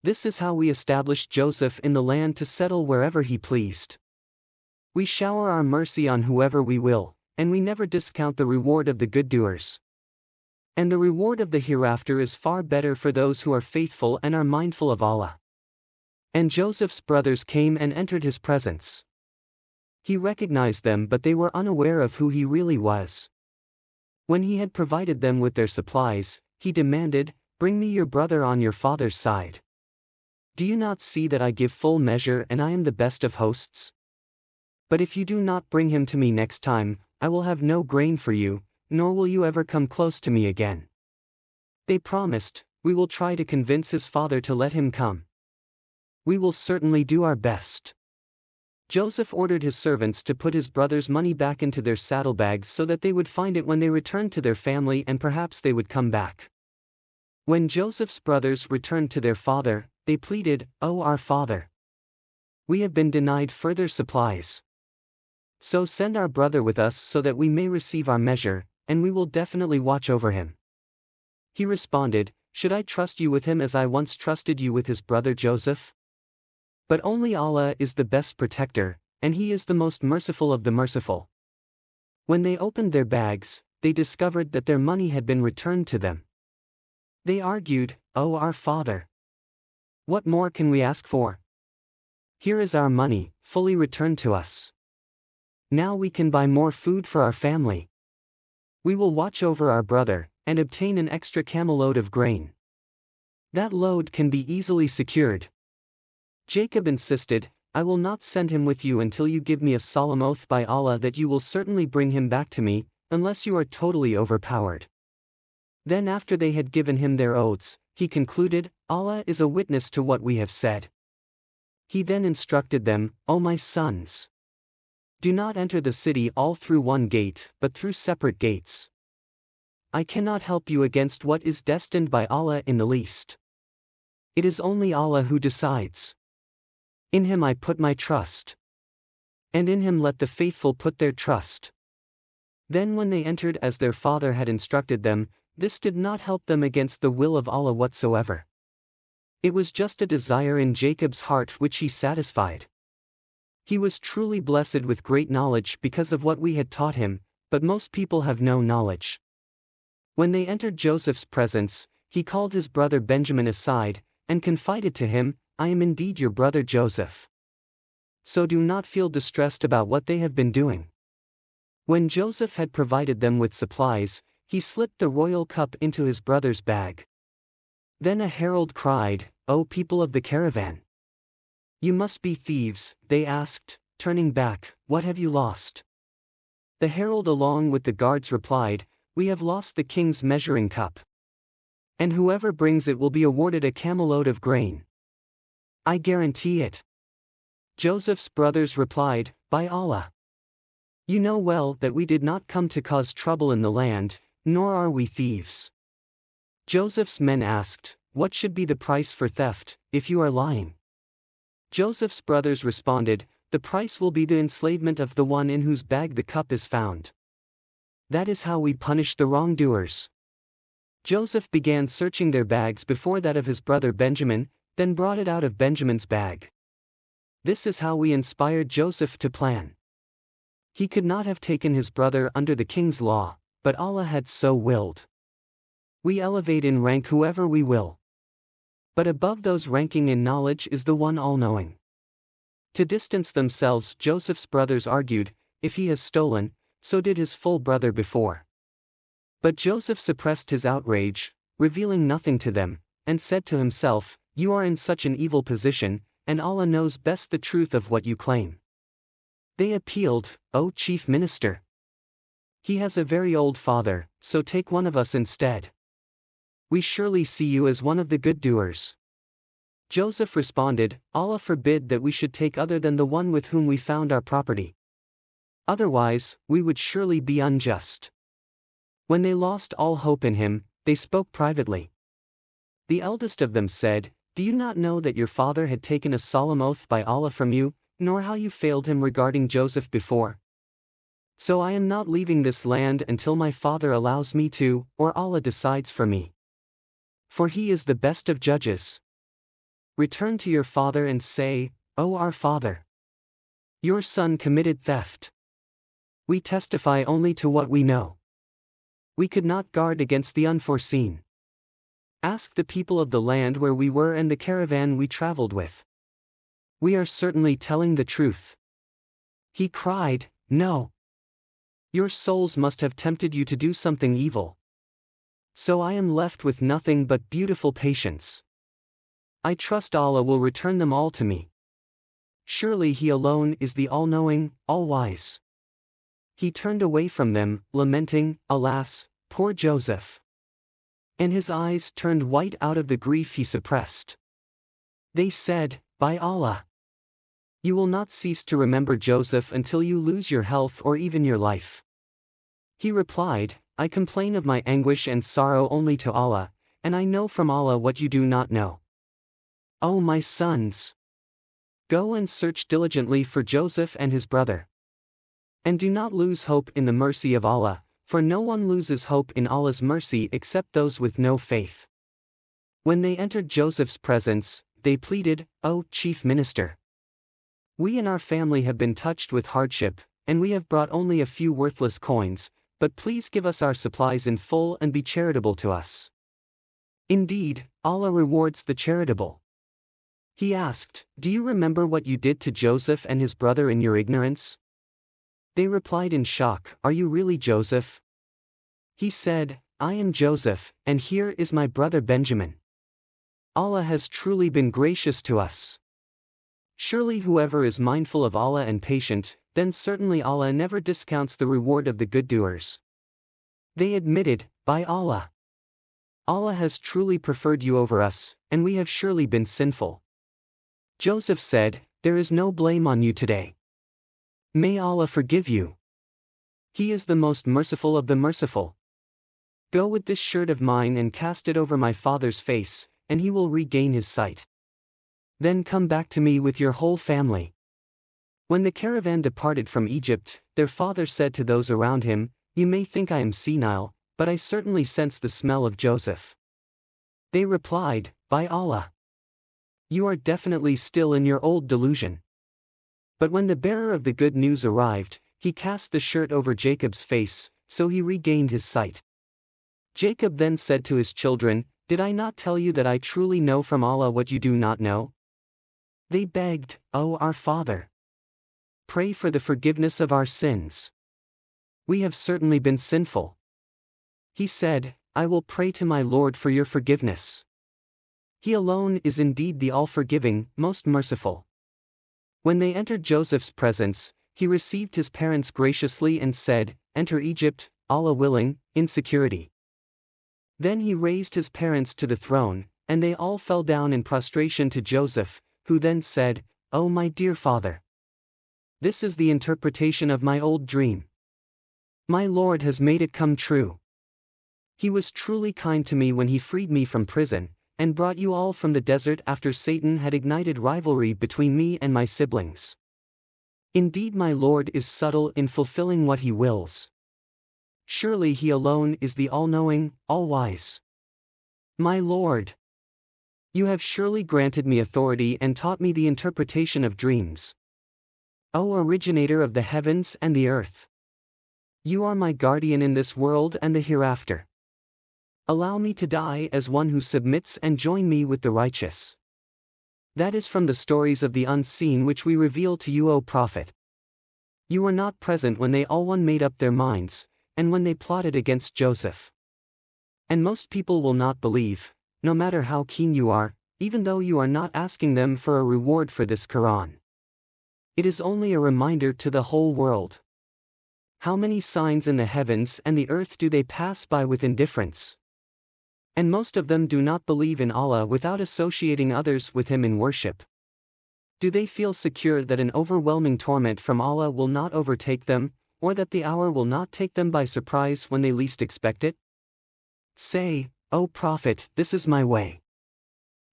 This is how we established Joseph in the land to settle wherever he pleased. We shower our mercy on whoever we will, and we never discount the reward of the good doers. And the reward of the hereafter is far better for those who are faithful and are mindful of Allah. And Joseph's brothers came and entered his presence. He recognized them, but they were unaware of who he really was. When he had provided them with their supplies, he demanded, "Bring me your brother on your father's side. Do you not see that I give full measure and I am the best of hosts? But if you do not bring him to me next time, I will have no grain for you, nor will you ever come close to me again." They promised, "We will try to convince his father to let him come. We will certainly do our best." Joseph ordered his servants to put his brother's money back into their saddlebags so that they would find it when they returned to their family and perhaps they would come back. When Joseph's brothers returned to their father, they pleaded, "Oh, our father! We have been denied further supplies. So send our brother with us so that we may receive our measure, and we will definitely watch over him." He responded, "Should I trust you with him as I once trusted you with his brother Joseph? But only Allah is the best protector, and He is the most merciful of the merciful." When they opened their bags, they discovered that their money had been returned to them. They argued, "Oh, our father! What more can we ask for? Here is our money, fully returned to us. Now we can buy more food for our family. We will watch over our brother, and obtain an extra camel load of grain. That load can be easily secured." Jacob insisted, "I will not send him with you until you give me a solemn oath by Allah that you will certainly bring him back to me, unless you are totally overpowered." Then after they had given him their oaths, he concluded, "Allah is a witness to what we have said." He then instructed them, "O my sons! Do not enter the city all through one gate, but through separate gates. I cannot help you against what is destined by Allah in the least. It is only Allah who decides. In Him I put my trust. And in Him let the faithful put their trust." Then when they entered as their father had instructed them, this did not help them against the will of Allah whatsoever. It was just a desire in Jacob's heart which he satisfied. He was truly blessed with great knowledge because of what we had taught him, but most people have no knowledge. When they entered Joseph's presence, he called his brother Benjamin aside, and confided to him, "I am indeed your brother Joseph. So do not feel distressed about what they have been doing." When Joseph had provided them with supplies, he slipped the royal cup into his brother's bag. Then a herald cried, "O people of the caravan! You must be thieves," they asked, turning back, "What have you lost?" The herald along with the guards replied, "We have lost the king's measuring cup. And whoever brings it will be awarded a camel load of grain. I guarantee it." Joseph's brothers replied, "By Allah! You know well that we did not come to cause trouble in the land, nor are we thieves." Joseph's men asked, "What should be the price for theft, if you are lying?" Joseph's brothers responded, "The price will be the enslavement of the one in whose bag the cup is found. That is how we punish the wrongdoers." Joseph began searching their bags before that of his brother Benjamin, then brought it out of Benjamin's bag. This is how we inspired Joseph to plan. He could not have taken his brother under the king's law, but Allah had so willed. We elevate in rank whoever we will. But above those ranking in knowledge is the one all-knowing. To distance themselves, Joseph's brothers argued, "If he has stolen, so did his full brother before." But Joseph suppressed his outrage, revealing nothing to them, and said to himself, "You are in such an evil position, and Allah knows best the truth of what you claim." They appealed, "O chief minister! He has a very old father, so take one of us instead. We surely see you as one of the good doers." Joseph responded, "Allah forbid that we should take other than the one with whom we found our property. Otherwise, we would surely be unjust." When they lost all hope in him, they spoke privately. The eldest of them said, "Do you not know that your father had taken a solemn oath by Allah from you, nor how you failed him regarding Joseph before? So I am not leaving this land until my father allows me to, or Allah decides for me. For he is the best of judges." Return to your father and say, O our father, your son committed theft. We testify only to what we know. We could not guard against the unforeseen. Ask the people of the land where we were and the caravan we traveled with. We are certainly telling the truth. He cried, No. Your souls must have tempted you to do something evil. So I am left with nothing but beautiful patience. I trust Allah will return them all to me. Surely He alone is the all-knowing, all-wise. He turned away from them, lamenting, Alas, poor Joseph. And his eyes turned white out of the grief he suppressed. They said, By Allah, you will not cease to remember Joseph until you lose your health or even your life. He replied, I complain of my anguish and sorrow only to Allah, and I know from Allah what you do not know. O my sons! Go and search diligently for Joseph and his brother. And do not lose hope in the mercy of Allah, for no one loses hope in Allah's mercy except those with no faith. When they entered Joseph's presence, they pleaded, O chief minister! We and our family have been touched with hardship, and we have brought only a few worthless coins, but please give us our supplies in full and be charitable to us. Indeed, Allah rewards the charitable. He asked, Do you remember what you did to Joseph and his brother in your ignorance? They replied in shock, Are you really Joseph? He said, I am Joseph, and here is my brother Benjamin. Allah has truly been gracious to us. Surely whoever is mindful of Allah and patient, then certainly Allah never discounts the reward of the good doers. They admitted, By Allah, Allah has truly preferred you over us, and we have surely been sinful. Joseph said, There is no blame on you today. May Allah forgive you. He is the most merciful of the merciful. Go with this shirt of mine and cast it over my father's face, and he will regain his sight. Then come back to me with your whole family. When the caravan departed from Egypt, their father said to those around him, You may think I am senile, but I certainly sense the smell of Joseph. They replied, By Allah, you are definitely still in your old delusion. But when the bearer of the good news arrived, he cast the shirt over Jacob's face, so he regained his sight. Jacob then said to his children, Did I not tell you that I truly know from Allah what you do not know? They begged, O our father, pray for the forgiveness of our sins. We have certainly been sinful. He said, I will pray to my Lord for your forgiveness. He alone is indeed the all-forgiving, most merciful. When they entered Joseph's presence, he received his parents graciously and said, Enter Egypt, Allah willing, in security. Then he raised his parents to the throne, and they all fell down in prostration to Joseph, who then said, O my dear father, this is the interpretation of my old dream. My Lord has made it come true. He was truly kind to me when he freed me from prison, and brought you all from the desert after Satan had ignited rivalry between me and my siblings. Indeed my Lord is subtle in fulfilling what he wills. Surely he alone is the all-knowing, all-wise. My Lord, you have surely granted me authority and taught me the interpretation of dreams. O originator of the heavens and the earth, you are my guardian in this world and the hereafter. Allow me to die as one who submits and join me with the righteous. That is from the stories of the unseen which we reveal to you, O Prophet. You were not present when they all one made up their minds, and when they plotted against Joseph. And most people will not believe, no matter how keen you are, even though you are not asking them for a reward for this Quran. It is only a reminder to the whole world. How many signs in the heavens and the earth do they pass by with indifference? And most of them do not believe in Allah without associating others with Him in worship. Do they feel secure that an overwhelming torment from Allah will not overtake them, or that the hour will not take them by surprise when they least expect it? Say, O Prophet, this is my way.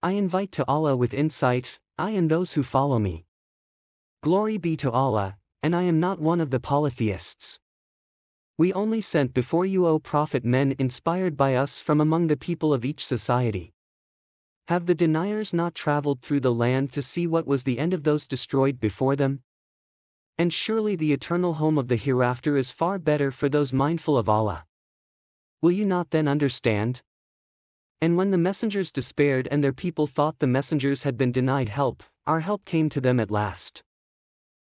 I invite to Allah with insight, I and those who follow me. Glory be to Allah, and I am not one of the polytheists. We only sent before you, O Prophet, men inspired by us from among the people of each society. Have the deniers not traveled through the land to see what was the end of those destroyed before them? And surely the eternal home of the hereafter is far better for those mindful of Allah. Will you not then understand? And when the messengers despaired and their people thought the messengers had been denied help, our help came to them at last.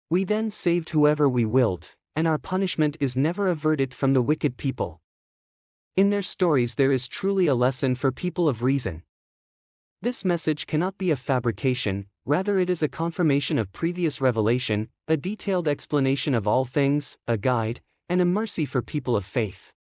We then saved whoever we willed, and our punishment is never averted from the wicked people. In their stories there is truly a lesson for people of reason. This message cannot be a fabrication, rather it is a confirmation of previous revelation, a detailed explanation of all things, a guide, and a mercy for people of faith.